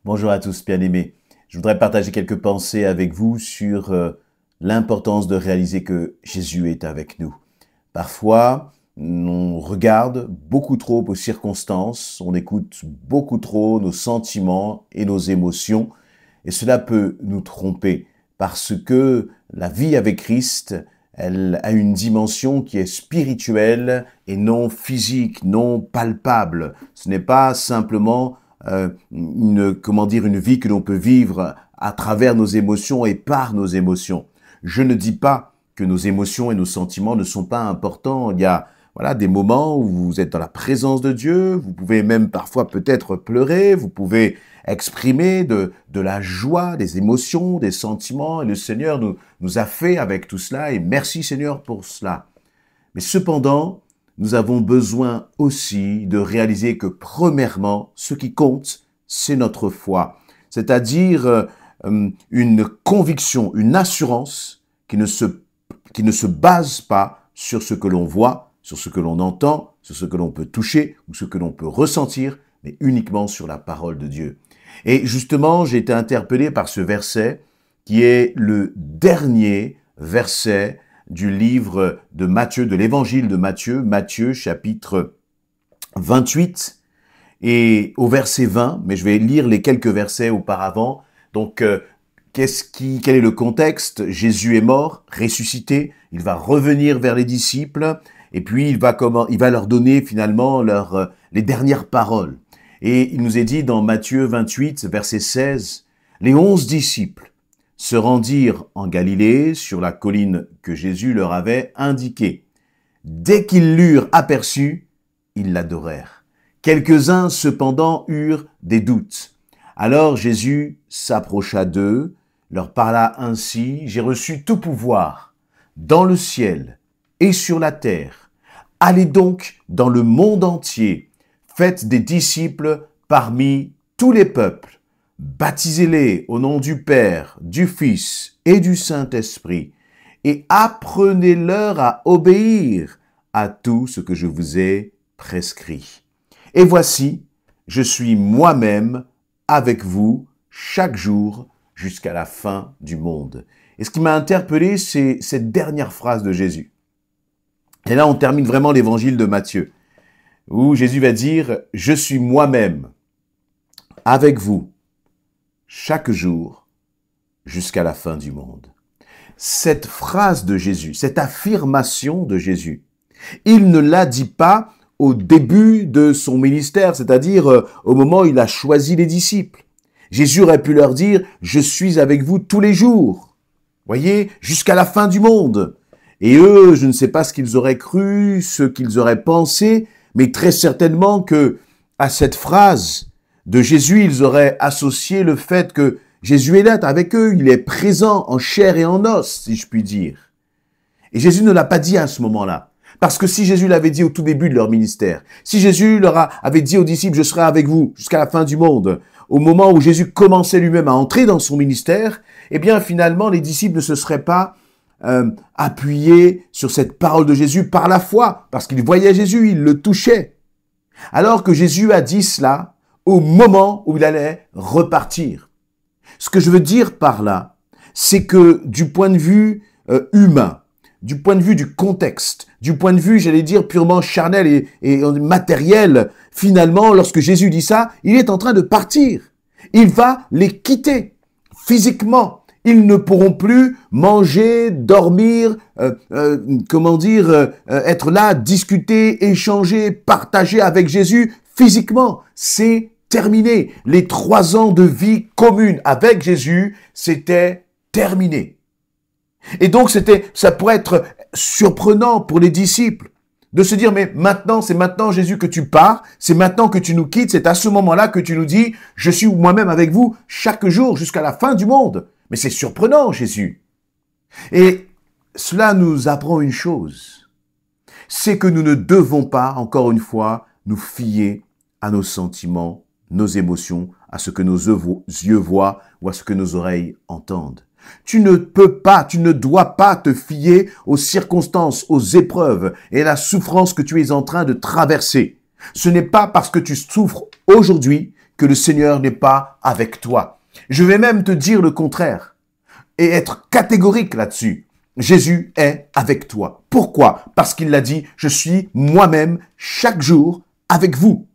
Bonjour à tous, bien-aimés. Je voudrais partager quelques pensées avec vous sur l'importance de réaliser que Jésus est avec nous. Parfois, on regarde beaucoup trop aux circonstances, on écoute beaucoup trop nos sentiments et nos émotions, et cela peut nous tromper, parce que la vie avec Christ, elle a une dimension qui est spirituelle et non physique, non palpable. Ce n'est pas simplement une vie que l'on peut vivre à travers nos émotions et par nos émotions. Je ne dis pas que nos émotions et nos sentiments ne sont pas importants. Il y a des moments où vous êtes dans la présence de Dieu, vous pouvez même parfois peut-être pleurer, vous pouvez exprimer de la joie, des émotions, des sentiments, et le Seigneur nous a fait avec tout cela, et merci Seigneur pour cela. Mais cependant, nous avons besoin aussi de réaliser que premièrement, ce qui compte, c'est notre foi. C'est-à-dire une conviction, une assurance qui ne se base pas sur ce que l'on voit, sur ce que l'on entend, sur ce que l'on peut toucher ou ce que l'on peut ressentir, mais uniquement sur la parole de Dieu. Et justement, j'ai été interpellé par ce verset qui est le dernier verset du livre de Matthieu, de l'évangile de Matthieu, Matthieu chapitre 28 et au verset 20, mais je vais lire les quelques versets auparavant. Donc, quel est le contexte? Jésus est mort, ressuscité, il va revenir vers les disciples et puis il va leur donner finalement les dernières paroles. Et il nous est dit dans Matthieu 28, verset 16, « Les 11 disciples se rendirent en Galilée sur la colline que Jésus leur avait indiquée. Dès qu'ils l'eurent aperçu, ils l'adorèrent. Quelques-uns cependant eurent des doutes. Alors Jésus s'approcha d'eux, leur parla ainsi, « J'ai reçu tout pouvoir dans le ciel et sur la terre. Allez donc dans le monde entier, faites des disciples parmi tous les peuples. Baptisez-les au nom du Père, du Fils et du Saint-Esprit, et apprenez-leur à obéir à tout ce que je vous ai prescrit. Et voici, je suis moi-même avec vous chaque jour jusqu'à la fin du monde. » Et ce qui m'a interpellé, c'est cette dernière phrase de Jésus. Et là, on termine vraiment l'évangile de Matthieu, où Jésus va dire « Je suis moi-même avec vous chaque jour jusqu'à la fin du monde. » Cette phrase de Jésus, cette affirmation de Jésus, il ne l'a dit pas au début de son ministère, c'est-à-dire au moment où il a choisi les disciples. Jésus aurait pu leur dire « Je suis avec vous tous les jours, voyez, jusqu'à la fin du monde. » Et eux, je ne sais pas ce qu'ils auraient cru, ce qu'ils auraient pensé, mais très certainement que à cette phrase de Jésus, ils auraient associé le fait que Jésus est là avec eux, il est présent en chair et en os, si je puis dire. Et Jésus ne l'a pas dit à ce moment-là. Parce que si Jésus l'avait dit au tout début de leur ministère, si Jésus avait dit aux disciples, je serai avec vous jusqu'à la fin du monde, au moment où Jésus commençait lui-même à entrer dans son ministère, eh bien finalement les disciples ne se seraient pas appuyés sur cette parole de Jésus par la foi, parce qu'ils voyaient Jésus, ils le touchaient. Alors que Jésus a dit cela au moment où il allait repartir. Ce que je veux dire par là, c'est que du point de vue humain, du point de vue du contexte, du point de vue, j'allais dire, purement charnel et matériel, finalement, lorsque Jésus dit ça, il est en train de partir. Il va les quitter physiquement. Ils ne pourront plus manger, dormir, être là, discuter, échanger, partager avec Jésus physiquement. C'est terminé. Les 3 ans de vie commune avec Jésus, c'était terminé. Et donc ça pourrait être surprenant pour les disciples de se dire, mais maintenant, c'est maintenant Jésus que tu pars, c'est maintenant que tu nous quittes, c'est à ce moment-là que tu nous dis, je suis moi-même avec vous chaque jour jusqu'à la fin du monde. Mais c'est surprenant, Jésus. Et cela nous apprend une chose, c'est que nous ne devons pas, encore une fois, nous fier à nos sentiments, nos émotions, à ce que nos yeux voient ou à ce que nos oreilles entendent. Tu ne peux pas, tu ne dois pas te fier aux circonstances, aux épreuves et à la souffrance que tu es en train de traverser. Ce n'est pas parce que tu souffres aujourd'hui que le Seigneur n'est pas avec toi. Je vais même te dire le contraire et être catégorique là-dessus. Jésus est avec toi. Pourquoi? Parce qu'il l'a dit, je suis moi-même chaque jour avec vous,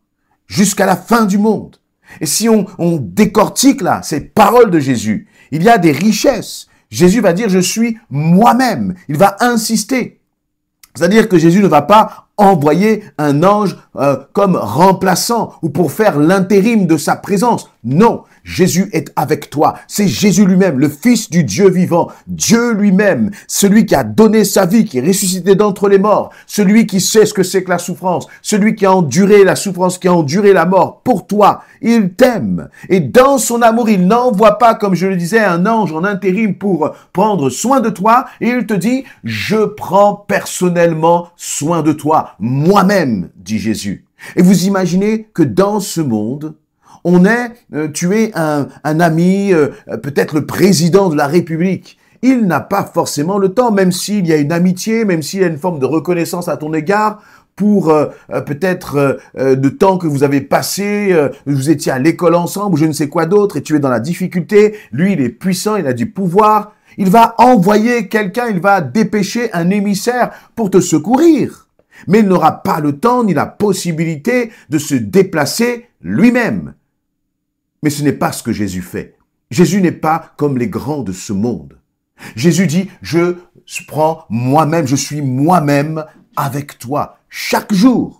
jusqu'à la fin du monde. Et si on décortique là ces paroles de Jésus, il y a des richesses. Jésus va dire, je suis moi-même. Il va insister. C'est-à-dire que Jésus ne va pas envoyer un ange comme remplaçant ou pour faire l'intérim de sa présence. Non, Jésus est avec toi. C'est Jésus lui-même, le Fils du Dieu vivant, Dieu lui-même, celui qui a donné sa vie, qui est ressuscité d'entre les morts, celui qui sait ce que c'est que la souffrance, celui qui a enduré la souffrance, qui a enduré la mort pour toi. Il t'aime. Et dans son amour, il n'envoie pas, comme je le disais, un ange en intérim pour prendre soin de toi. Et il te dit, je prends personnellement soin de toi. Moi-même, dit Jésus. Et vous imaginez que dans ce monde, tu es un ami, peut-être le président de la République. Il n'a pas forcément le temps, même s'il y a une amitié, même s'il y a une forme de reconnaissance à ton égard, pour peut-être le temps que vous avez passé, vous étiez à l'école ensemble, ou je ne sais quoi d'autre, et tu es dans la difficulté. Lui, il est puissant, il a du pouvoir. Il va envoyer quelqu'un, il va dépêcher un émissaire pour te secourir. Mais il n'aura pas le temps ni la possibilité de se déplacer lui-même. Mais ce n'est pas ce que Jésus fait. Jésus n'est pas comme les grands de ce monde. Jésus dit, je prends moi-même, je suis moi-même avec toi chaque jour.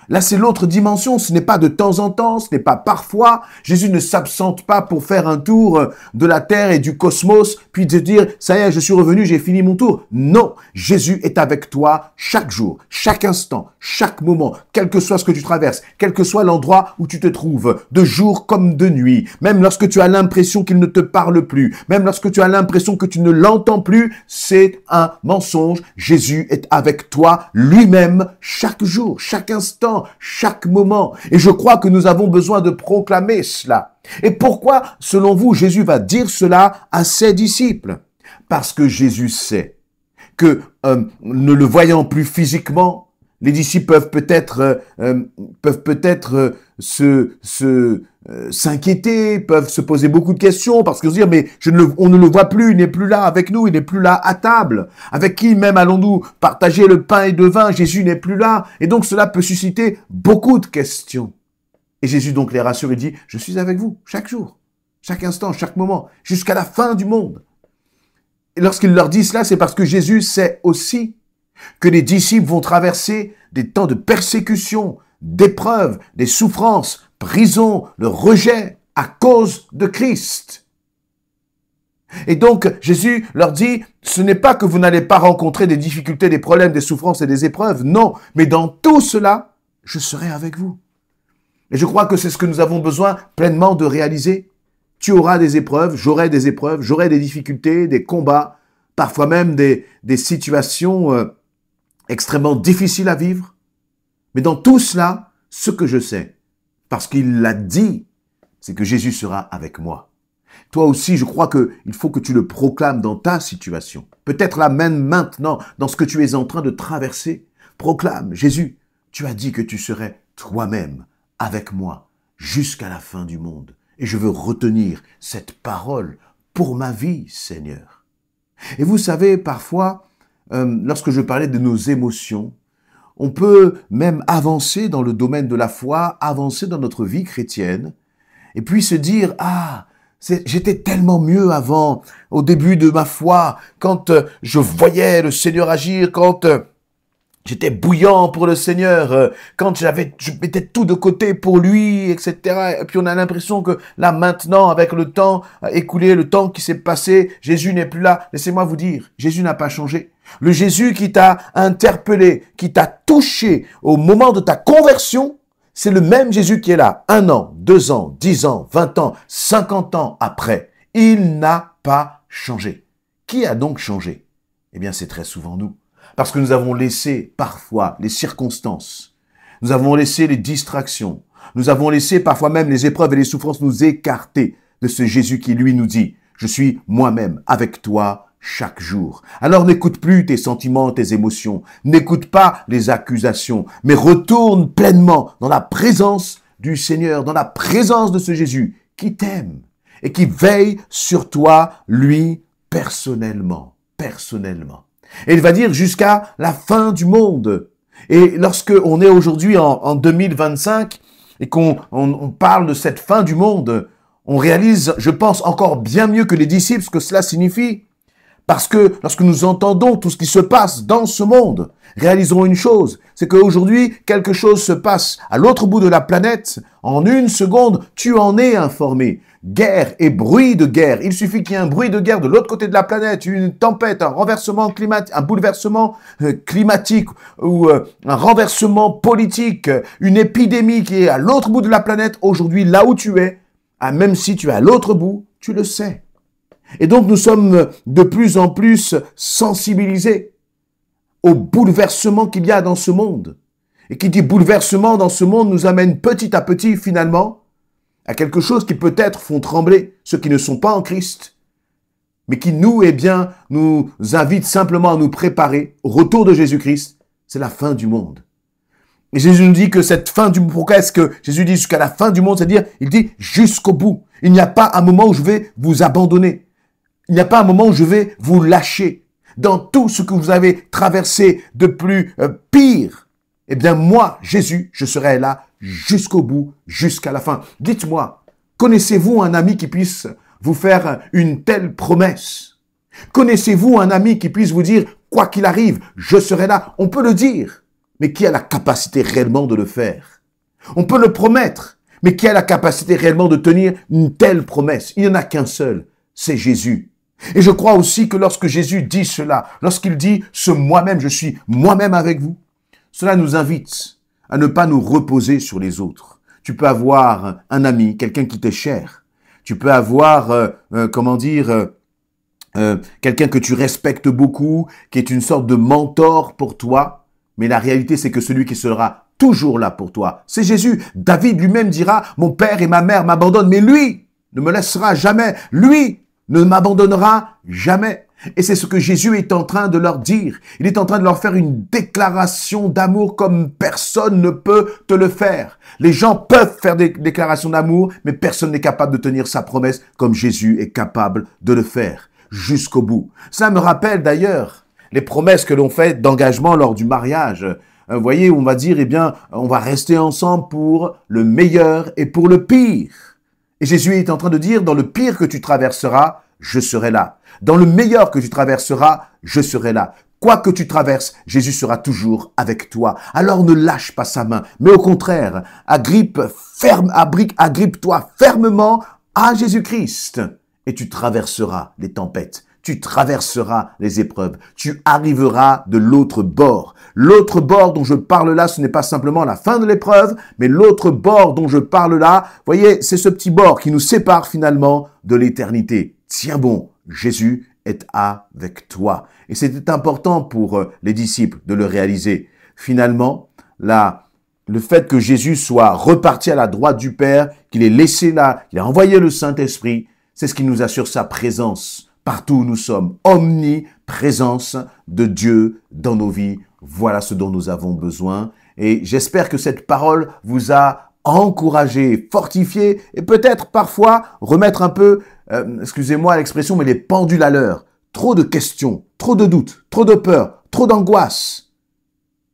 Là, c'est l'autre dimension. Ce n'est pas de temps en temps, ce n'est pas parfois. Jésus ne s'absente pas pour faire un tour de la terre et du cosmos, puis te dire, ça y est, je suis revenu, j'ai fini mon tour. Non, Jésus est avec toi chaque jour, chaque instant, chaque moment, quel que soit ce que tu traverses, quel que soit l'endroit où tu te trouves, de jour comme de nuit, même lorsque tu as l'impression qu'il ne te parle plus, même lorsque tu as l'impression que tu ne l'entends plus, c'est un mensonge. Jésus est avec toi lui-même chaque jour, chaque instant, chaque moment. Et je crois que nous avons besoin de proclamer cela. Et pourquoi, selon vous, Jésus va dire cela à ses disciples? Parce que Jésus sait que, ne le voyant plus physiquement, les disciples peuvent peut-être s'inquiéter, peuvent se poser beaucoup de questions parce que se dire mais on ne le voit plus, il n'est plus là avec nous, il n'est plus là à table. Avec qui même allons-nous partager le pain et le vin? Jésus n'est plus là. Et donc cela peut susciter beaucoup de questions. Et Jésus donc les rassure et dit, je suis avec vous chaque jour, chaque instant, chaque moment, jusqu'à la fin du monde. Et lorsqu'il leur dit cela, c'est parce que Jésus sait aussi que les disciples vont traverser des temps de persécution, d'épreuves, des souffrances, prison, le rejet à cause de Christ. Et donc, Jésus leur dit, ce n'est pas que vous n'allez pas rencontrer des difficultés, des problèmes, des souffrances et des épreuves, non, mais dans tout cela, je serai avec vous. Et je crois que c'est ce que nous avons besoin pleinement de réaliser. Tu auras des épreuves, j'aurai des difficultés, des combats, parfois même des situations extrêmement difficiles à vivre. Mais dans tout cela, ce que je sais, parce qu'il l'a dit, c'est que Jésus sera avec moi. Toi aussi, je crois qu'il faut que tu le proclames dans ta situation. Peut-être là même maintenant, dans ce que tu es en train de traverser. Proclame, Jésus, tu as dit que tu serais toi-même avec moi jusqu'à la fin du monde. Et je veux retenir cette parole pour ma vie, Seigneur. Et vous savez, parfois, lorsque je parlais de nos émotions, on peut même avancer dans le domaine de la foi, avancer dans notre vie chrétienne, et puis se dire, j'étais tellement mieux avant, au début de ma foi, quand je voyais le Seigneur agir, quand j'étais bouillant pour le Seigneur, quand je mettais tout de côté pour lui, etc. Et puis on a l'impression que là maintenant, avec le temps écoulé, le temps qui s'est passé, Jésus n'est plus là. Laissez-moi vous dire, Jésus n'a pas changé. Le Jésus qui t'a interpellé, qui t'a touché au moment de ta conversion, c'est le même Jésus qui est là 1 an, 2 ans, 10 ans, 20 ans, 50 ans après. Il n'a pas changé. Qui a donc changé? Eh bien, c'est très souvent nous. Parce que nous avons laissé parfois les circonstances, nous avons laissé les distractions, nous avons laissé parfois même les épreuves et les souffrances nous écarter de ce Jésus qui lui nous dit « Je suis moi-même avec toi chaque jour ». Alors n'écoute plus tes sentiments, tes émotions, n'écoute pas les accusations, mais retourne pleinement dans la présence du Seigneur, dans la présence de ce Jésus qui t'aime et qui veille sur toi, lui, personnellement. Et il va dire jusqu'à la fin du monde. Et lorsque on est aujourd'hui en 2025 et qu'on parle de cette fin du monde, on réalise, je pense, encore bien mieux que les disciples ce que cela signifie. Parce que lorsque nous entendons tout ce qui se passe dans ce monde, réalisons une chose, c'est qu'aujourd'hui, quelque chose se passe à l'autre bout de la planète. En une seconde, tu en es informé. Guerre et bruit de guerre. Il suffit qu'il y ait un bruit de guerre de l'autre côté de la planète, une tempête, un renversement climatique, un bouleversement climatique ou un renversement politique, une épidémie qui est à l'autre bout de la planète. Aujourd'hui, là où tu es, même si tu es à l'autre bout, tu le sais. Et donc, nous sommes de plus en plus sensibilisés au bouleversement qu'il y a dans ce monde. Et qui dit bouleversement dans ce monde nous amène petit à petit, finalement, à quelque chose qui peut-être font trembler ceux qui ne sont pas en Christ, mais qui nous invite simplement à nous préparer au retour de Jésus-Christ. C'est la fin du monde. Et Jésus nous dit que cette fin du monde, pourquoi est-ce que Jésus dit jusqu'à la fin du monde, c'est-à-dire, il dit jusqu'au bout. Il n'y a pas un moment où je vais vous abandonner. Il n'y a pas un moment où je vais vous lâcher. Dans tout ce que vous avez traversé de plus pire, eh bien moi, Jésus, je serai là jusqu'au bout, jusqu'à la fin. Dites-moi, connaissez-vous un ami qui puisse vous faire une telle promesse? Connaissez-vous un ami qui puisse vous dire, quoi qu'il arrive, je serai là? On peut le dire, mais qui a la capacité réellement de le faire? On peut le promettre, mais qui a la capacité réellement de tenir une telle promesse? Il n'y en a qu'un seul, c'est Jésus. Et je crois aussi que lorsque Jésus dit cela, lorsqu'il dit « ce moi-même, je suis moi-même avec vous », cela nous invite à ne pas nous reposer sur les autres. Tu peux avoir un ami, quelqu'un qui t'est cher. Tu peux avoir, quelqu'un que tu respectes beaucoup, qui est une sorte de mentor pour toi. Mais la réalité, c'est que celui qui sera toujours là pour toi, c'est Jésus. David lui-même dira « mon père et ma mère m'abandonnent, mais lui ne me laissera jamais. Lui ne m'abandonnera jamais. » Et c'est ce que Jésus est en train de leur dire. Il est en train de leur faire une déclaration d'amour comme personne ne peut te le faire. Les gens peuvent faire des déclarations d'amour, mais personne n'est capable de tenir sa promesse comme Jésus est capable de le faire jusqu'au bout. Ça me rappelle d'ailleurs les promesses que l'on fait d'engagement lors du mariage. Vous voyez, on va dire, eh bien, on va rester ensemble pour le meilleur et pour le pire. Et Jésus est en train de dire, dans le pire que tu traverseras, je serai là. Dans le meilleur que tu traverseras, je serai là. Quoi que tu traverses, Jésus sera toujours avec toi. Alors ne lâche pas sa main, mais au contraire, agrippe-toi fermement à Jésus-Christ et tu traverseras les tempêtes. Tu traverseras les épreuves. Tu arriveras de l'autre bord. L'autre bord dont je parle là, ce n'est pas simplement la fin de l'épreuve, mais l'autre bord dont je parle là, voyez, c'est ce petit bord qui nous sépare finalement de l'éternité. Tiens bon, Jésus est avec toi. Et c'était important pour les disciples de le réaliser. Finalement, le fait que Jésus soit reparti à la droite du Père, qu'il ait laissé là, qu'il a envoyé le Saint-Esprit, c'est ce qui nous assure sa présence partout où nous sommes. Omniprésence de Dieu dans nos vies. Voilà ce dont nous avons besoin. Et j'espère que cette parole vous a encouragé, fortifié et peut-être parfois remettre un peu, excusez-moi l'expression, mais les pendules à l'heure. Trop de questions, trop de doutes, trop de peur, trop d'angoisse.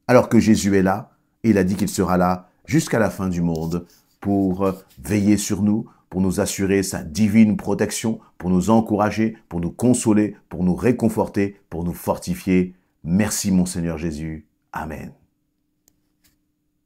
Alors que Jésus est là, et il a dit qu'il sera là jusqu'à la fin du monde pour veiller sur nous, pour nous assurer sa divine protection, pour nous encourager, pour nous consoler, pour nous réconforter, pour nous fortifier. Merci mon Seigneur Jésus. Amen.